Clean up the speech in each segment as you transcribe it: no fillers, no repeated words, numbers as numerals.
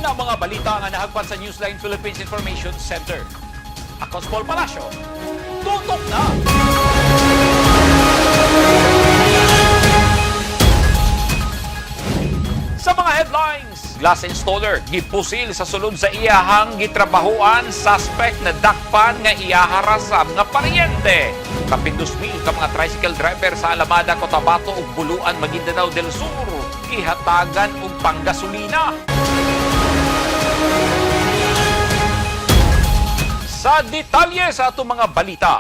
na mga balita nga nahagpan sa Newsline Philippines Information Center. Ako si Paul Palacio. Tutok na! Sa mga headlines, glass installer, gipusil sa sulod sa iyahang gitrabahoan, suspek na dakpan nga iyaharasab nga paryente. Kapin 2,000 ka mga tricycle driver sa Alamada, COTABATO ug Buluan, Maguindanao del Sur, ihatagan og panggasolina. Sa detalye sa atong mga balita,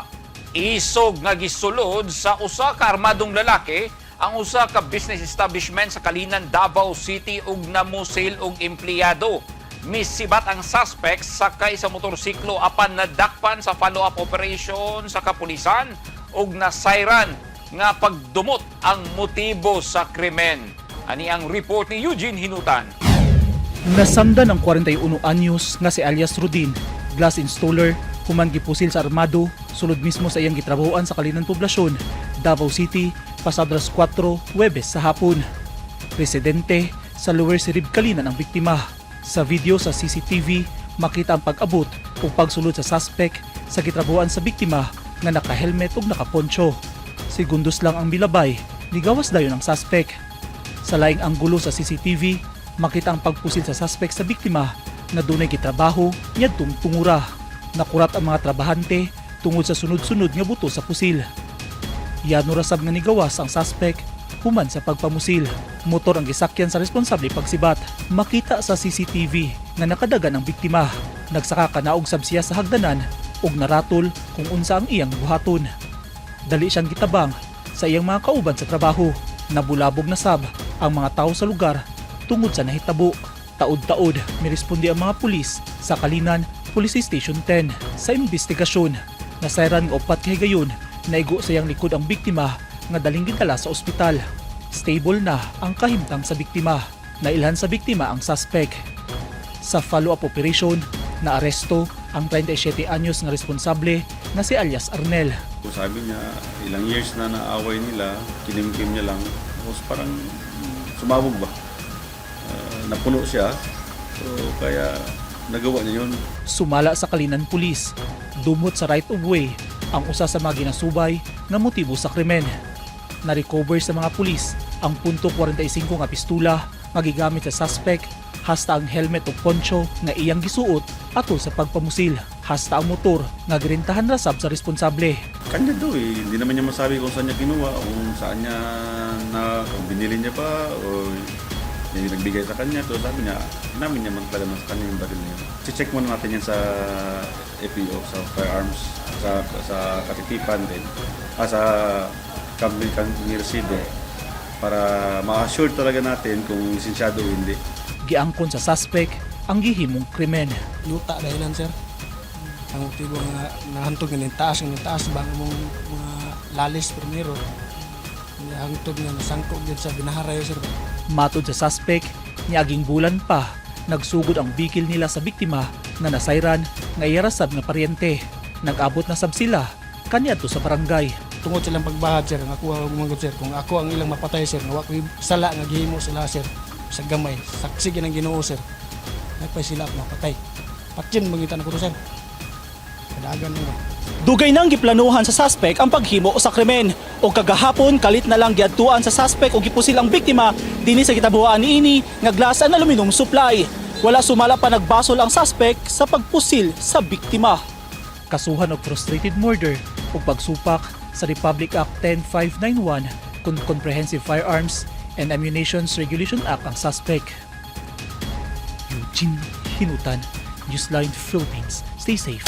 isog nga gisulod sa usa ka armadong lalaki ang usa ka business establishment sa Kalinan, Davao City ug namusil og empleyado. Misibat ang suspect sakay sa motorsiklo apan nadakpan sa follow-up operation sa kapulisan ug nasayran nga pagdumot ang motibo sa krimen. Ani ang report ni Eugene Hinutan. Nasanda ng 41 anyos nga si alias Rodin, glass installer, human gipusil sa armado, sulod mismo sa iyang gitrabahoan sa Kalinan Poblasyon, Davao City, pasadas 4 Huwebes sa hapon. Residente sa Lower Sirib, Kalinan ang biktima. Sa video sa CCTV, makita ang pag-abot o pagsulod sa suspect sa gitrabahoan sa biktima nga naka-helmet ug naka-poncho. Segundos lang ang milabay, ligawas dayon ang suspect. Sa laing anggulo sa CCTV, makita ang pagpusil sa suspect sa biktima na dunay gitrabaho niadtong tungura. Nakurat ang mga trabahante tungod sa sunod-sunod nga buto sa pusil. Yano rasab nga nigawas ang suspect human sa pagpamusil. Motor ang gisakyan sa responsable pagsibat. Makita sa CCTV nga nakadagan ang biktima. Nagsaka kanaog sab siya sa hagdanan ug naratol kung unsa ang iyang buhaton. Dali siyang gitabang sa iyang mga kauban sa trabaho. Nabulabog na sab ang mga tao sa lugar tungod sa nahitabo. Taod-taod miresponde ang mga pulis sa Kalinan Police Station 10 sa investigasyon. Nasayran ng 4 kahigayon, naigo sa iyang likod ang biktima nga daling gidala sa ospital. Stable na ang kahimtang sa biktima. Nailhan sa biktima ang suspect. Sa follow-up operation, naaresto ang 37 anyos nga responsable na si alias Arnel. Sabi niya, ilang years na naaway nila, kinimkim niya lang. Tapos parang sumabog ba? Napuno siya, so kaya nagawa niya yun. Sumala sa Kalinan Police, dumot sa right of way ang usa sa mga ginasubay nga motibo sa krimen. Na-recover sa mga pulis ang .45 nga pistula nga gigamit sa suspect, hasta ang helmet o poncho nga iyang gisuot atol sa pagpamusil, hasta ang motor nga girintahan rasab sa responsable. Kanya daw hindi naman niya masabi kung saan niya kinuha, kung saan niya kung binili niya pa o yung nagbigay sa kanya. So sabi niya, namin niya man talaga sa kanya yung baril niya. Check muna natin yan sa APO, sa firearms, sa katitipan din, sa company ni Resido, para ma-assure talaga natin kung lisensyado o hindi. Giangkon sa suspect ang gihimong krimen. Luta dahilan, sir. Ang motibo nga nahantog ng taas bang mong mga lalis primero. Hangtod nga nasangkog din sa binaharayo, sir. Matod sa suspect, niaging bulan pa, nagsugod ang bikil nila sa biktima na nasayran nga iyarasab nga paryente. Nag-abot na sab sila kaniadto sa barangay. Tungod silang pagbahad, sir, nga ako ang gumanggod, sir. Kung ako ang ilang mapatay, sir, nga wako'y sala nga gihimo sila, sir, sa gamay. Saksi ng Ginoo, sir. Nagpay sila at mapatay. Patyin mangitan ako to, sir. Kadagan mo. Dugay nang giplanuhan sa suspect ang paghimo sa krimen. O kagahapon kalit na lang giadtuan sa suspect o gipusil ang biktima dinhi sa gitabuhaan niini nga glass and aluminum supply. Wala sumala pa nagbasol ang suspect sa pagpusil sa biktima. Kasuhan og frustrated murder o pagsupak sa Republic Act 10591 kung Comprehensive Firearms and Ammunitions Regulation Act ang suspect. Eugene Hinutan, Newsline Philippines. Stay safe.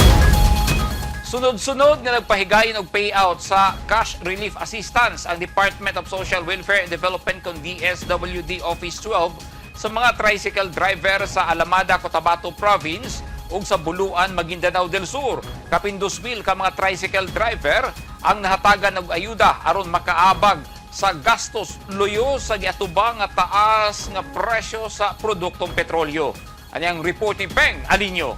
Sunod-sunod nga nagpahigayon og payout sa cash relief assistance ang Department of Social Welfare and Development kon DSWD Office 12 sa mga tricycle driver sa Alamada, Cotabato Province ug sa Buluan, Maguindanao del Sur. Kapin 2,000 ka mga tricycle driver ang nahatagan og ayuda aron makaabag sa gastos luyo sa giatubang nga taas nga presyo sa produktong petrolyo. Ani ang report ni Peng Alinyo.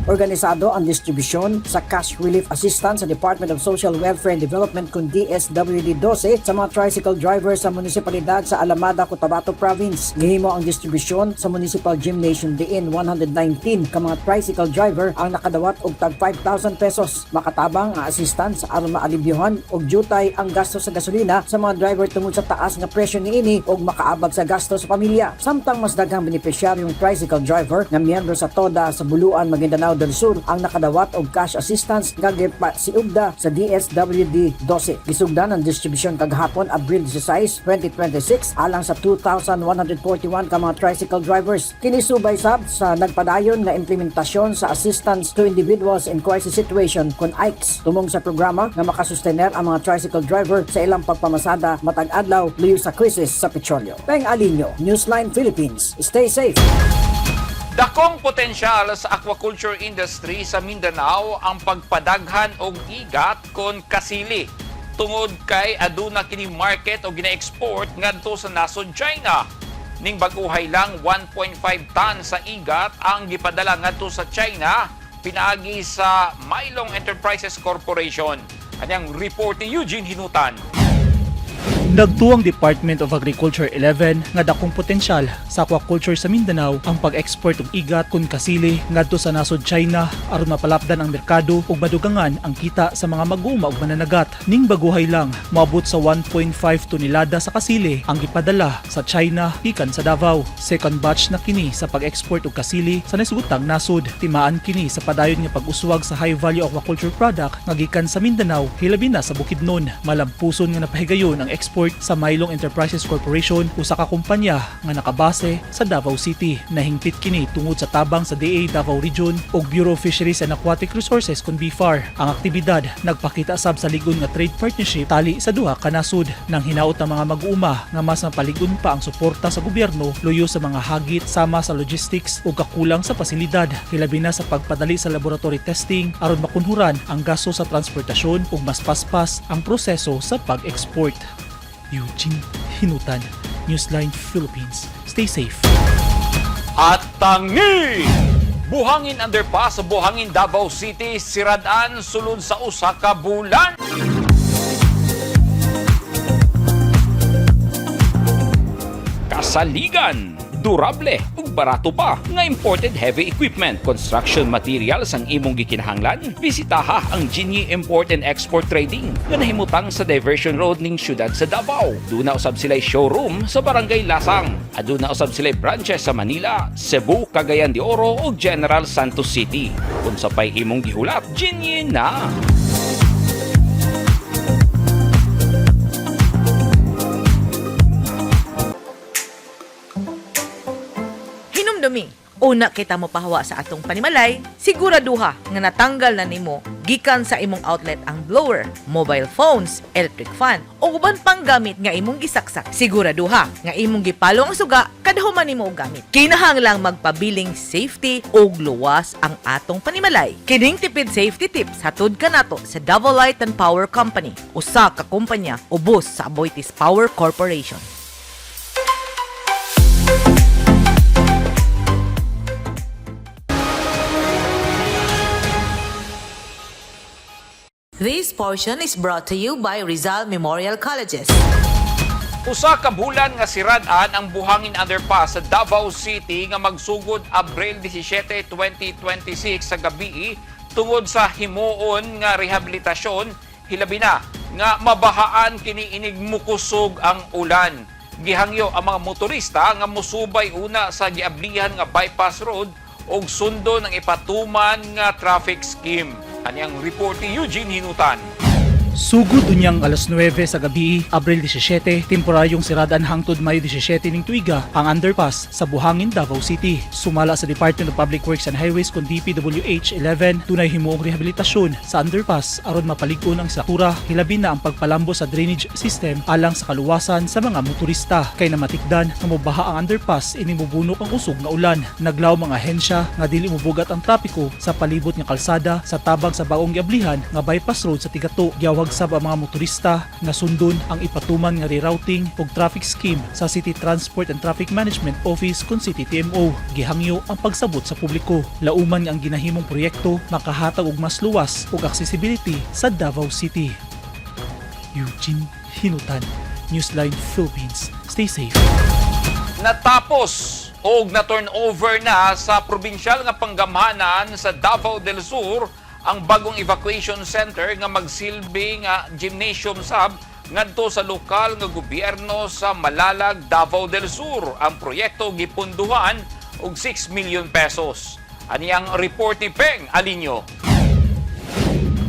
Organisado ang distribusyon sa cash relief assistance sa Department of Social Welfare and Development kung DSWD-12 sa mga tricycle drivers sa munisipalidad sa Alamada, Cotabato Province. Gihimo ang distribusyon sa Municipal Gymnasium diin 119 ka mga tricycle driver ang nakadawat og tag 5,000 pesos. Makatabang ang assistance aron maalibyohan og jutay ang gasto sa gasolina sa mga driver tungod sa taas nga presyo niini og makaabag sa gasto sa pamilya. Samtang mas daghang benepisyaryong tricycle driver nga miyembro sa TODA sa Buluan, Maguindanao del Sur ang nakadawat og cash assistance nga gipasiugda sa DSWD-12. Gisugdan ang distribusyon kagahapon Abril 16, 2026 alang sa 2,141 ka mga tricycle drivers. Kini subay sab sa nagpadayon nga implementasyon sa Assistance to Individuals in Crisis Situation kun AICS tumong sa programa nga makasustener ang mga tricycle driver sa ilang pagpamasada matag adlaw luyo sa krisis sa petrolyo. Peng Alinyo, Newsline Philippines. Stay safe. Dakong potensyal sa aquaculture industry sa Mindanao ang pagpadaghan og igat kon kasili tungod kay aduna kini market o gina-export ngadto sa nasod China. Ning baguhay lang 1.5 ton sa igat ang gipadala ngadto sa China pinaagi sa Maylong Enterprises Corporation. Anyang report ni Eugene Hinutan. Nagtuo ang Department of Agriculture 11 nga dakong potensyal sa aquaculture sa Mindanao ang pag-export og igat kun kasili ngadto sa nasod China aron mapalapdan ang merkado ug madugangan ang kita sa mga mag-uuma ug mananagat. Ning baguhay lang moabot sa 1.5 tonelada sa kasili ang gipadala sa China gikan sa Davao. Second batch na kini sa pag-export og kasili sa nasugutang nasod. Timaan kini sa padayon nga pag-uswag sa high value aquaculture product nga gikan sa Mindanao hilabi na sa Bukidnon. Malampuson nga napahigayon ang export sa Maylong Enterprises Corporation, usa ka kumpanya nga nakabase sa Davao City. Nahingpit kini tungod sa tabang sa DA Davao Region ug Bureau of Fisheries and Aquatic Resources kun BFAR. Ang aktibidad nagpakita sab sa ligon nga trade partnership tali sa duha ka nasod nang hinaot ang mga mag-uuma nga mas mapaligon pa ang suporta sa gobyerno luyo sa mga hagit sama sa logistics ug kakulang sa pasilidad hilabi na sa pagpadali sa laboratory testing aron makunhuran ang gasto sa transportasyon ug mas paspas ang proseso sa pag-export. Eugene Hinutan, Newsline Philippines. Stay safe. Atangi! Buhangin underpass sa Buhangin, Davao City, siradaan sulod sa usa ka bulan. Kasaligan, durable ug barato pa nga imported heavy equipment, construction materials ang imong gikinahanglan. Bisitaha ang Ginyi Import and Export Trading nga nahimutang sa Diversion Road ning syudad sa Davao. Duna usab sila'y showroom sa Barangay Lasang. Aduna usab sila'y branches sa Manila, Cebu, Cagayan de Oro ug General Santos City. Kung sapay imong gihulat, Ginyi na! Hinumdumi, una kita mo pahawa sa atong panimalay, siguraduha nga natanggal na nimo gikan sa imong outlet ang blower, mobile phones, electric fan o uban pang gamit nga imong gisaksak. Siguraduha nga imong gipalo ang suga kadahuman nimo og gamit. Kinahanglang magpabiling safety ug luwas ang atong panimalay. Kining tipid safety tips hatod kanato sa Davao Light and Power Company, usa ka kumpanya ubos sa Aboitiz Power Corporation. This portion is brought to you by Rizal Memorial Colleges. Usa ka bulan nga sirad-an ang Buhangin Underpass sa Davao City nga magsugod Abril 17, 2026 sa gabi tungod sa himuon nga rehabilitasyon hilabi na nga mabahaan kini inig mukusog ang ulan. Gihangyo ang mga motorista nga musubay una sa giablihan nga bypass road og sundo ng ipatuman nga traffic scheme. Anyang report ni Eugene Hinutan. Sugod unyang alas 9 sa gabi, Abril 17, temporaryong siradaan hangtod Mayo 17 ning tuiga ang underpass sa Buhangin, Davao City. Sumala sa Department of Public Works and Highways kun DPWH 11, tunay himuong rehabilitasyon sa underpass aron mapalig-on ang struktura, hilabi na ang pagpalambo sa drainage system alang sa kaluwasan sa mga motorista. Kay namatikdan nga mobaha ang underpass ini mubunok ang usog nga ulan. Naglaw mga ahensya nga dili mobugat ang trapiko sa palibot nga kalsada sa tabang sa bagong giablihan nga bypass road sa Tigato. Giyawan Gitawag sab ang mga motorista nga sundon ang ipatuman nga rerouting ug traffic scheme sa City Transport and Traffic Management Office kun City TMO. Gihangyo ang pagsabot sa publiko. Lauman nga ang ginahimong proyekto makahatag og mas luwas ug accessibility sa Davao City. Eugene Hinutan, Newsline Philippines. Stay safe. Natapos o na-turnover na sa probinsyal nga panggamhanan sa Davao del Sur ang bagong evacuation center nga magsilbing gymnasium sab ngadto sa lokal nga gobyerno sa Malalag, Davao del Sur. Ang proyekto gipunduhan og 6 million pesos. Ani ang report ni Peng Alinyo.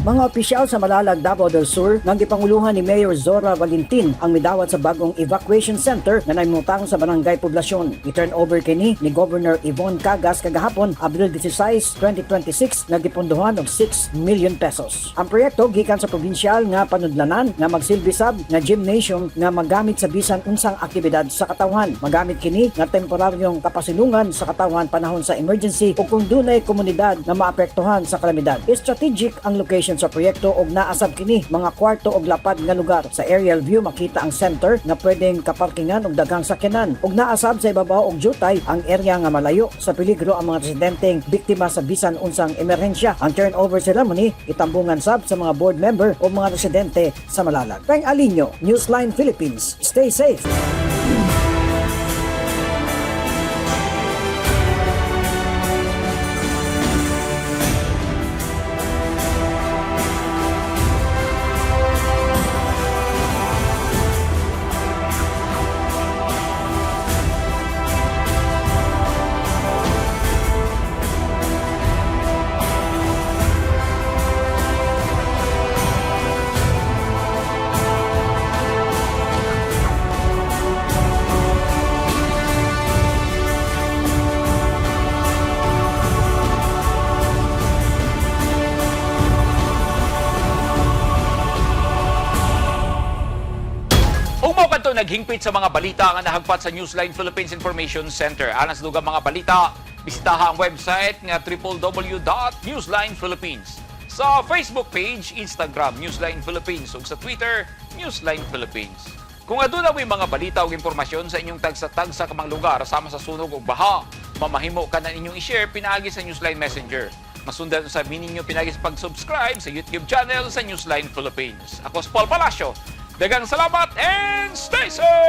Mga opisyal sa Malalag, Davao del Sur nang gipanguluhan ni Mayor Zora Valentin ang midawat sa bagong evacuation center nga naimutang sa barangay poblasyon. I-turn over kini ni Governor Yvonne Cagas kagahapon, Abril 16, 2026 nga gipunduhan og 6 million pesos. Ang proyekto gikan sa probinsyal nga panudlanan nga magsilbi sab nga gymnasium nga magamit sa bisan unsang aktibidad sa katawhan. Magamit kini nga temporaryong kapasilungan sa katawhan panahon sa emergency o kung dunay komunidad nga maapektuhan sa kalamidad. Strategic ang location sa proyekto og naasab kini mga kwarto og lapad nga lugar. Sa aerial view makita ang center nga pwedeng kaparkingan og daghang sakyanan og naasab sa ibabaw og jutay ang area nga malayo sa peligro ang mga residenteng biktima sa bisan unsang emerhensya. Ang turnover ceremony itambungan sab sa mga board member o mga residente sa Malalag. Peng Alinyo, Newsline Philippines. Stay safe. Naghingpit sa mga balita nga nahagpat sa Newsline Philippines Information Center. Anas dugang mga balita, bisitaha ang website nga www.newslinephilippines. Sa Facebook page, Instagram, Newsline Philippines ug sa Twitter, Newsline Philippines. Kung aduna may mga balita o impormasyon sa inyong tagsa-tagsa kamang lugar sama sa sunog o baha, mamahimo ka na inyong i-share pinaagi sa Newsline Messenger. Masundan sa ninyo pinaagi sa pag-subscribe sa YouTube channel sa Newsline Philippines. Ako si Paul Palacio. Daghang salamat and stay safe!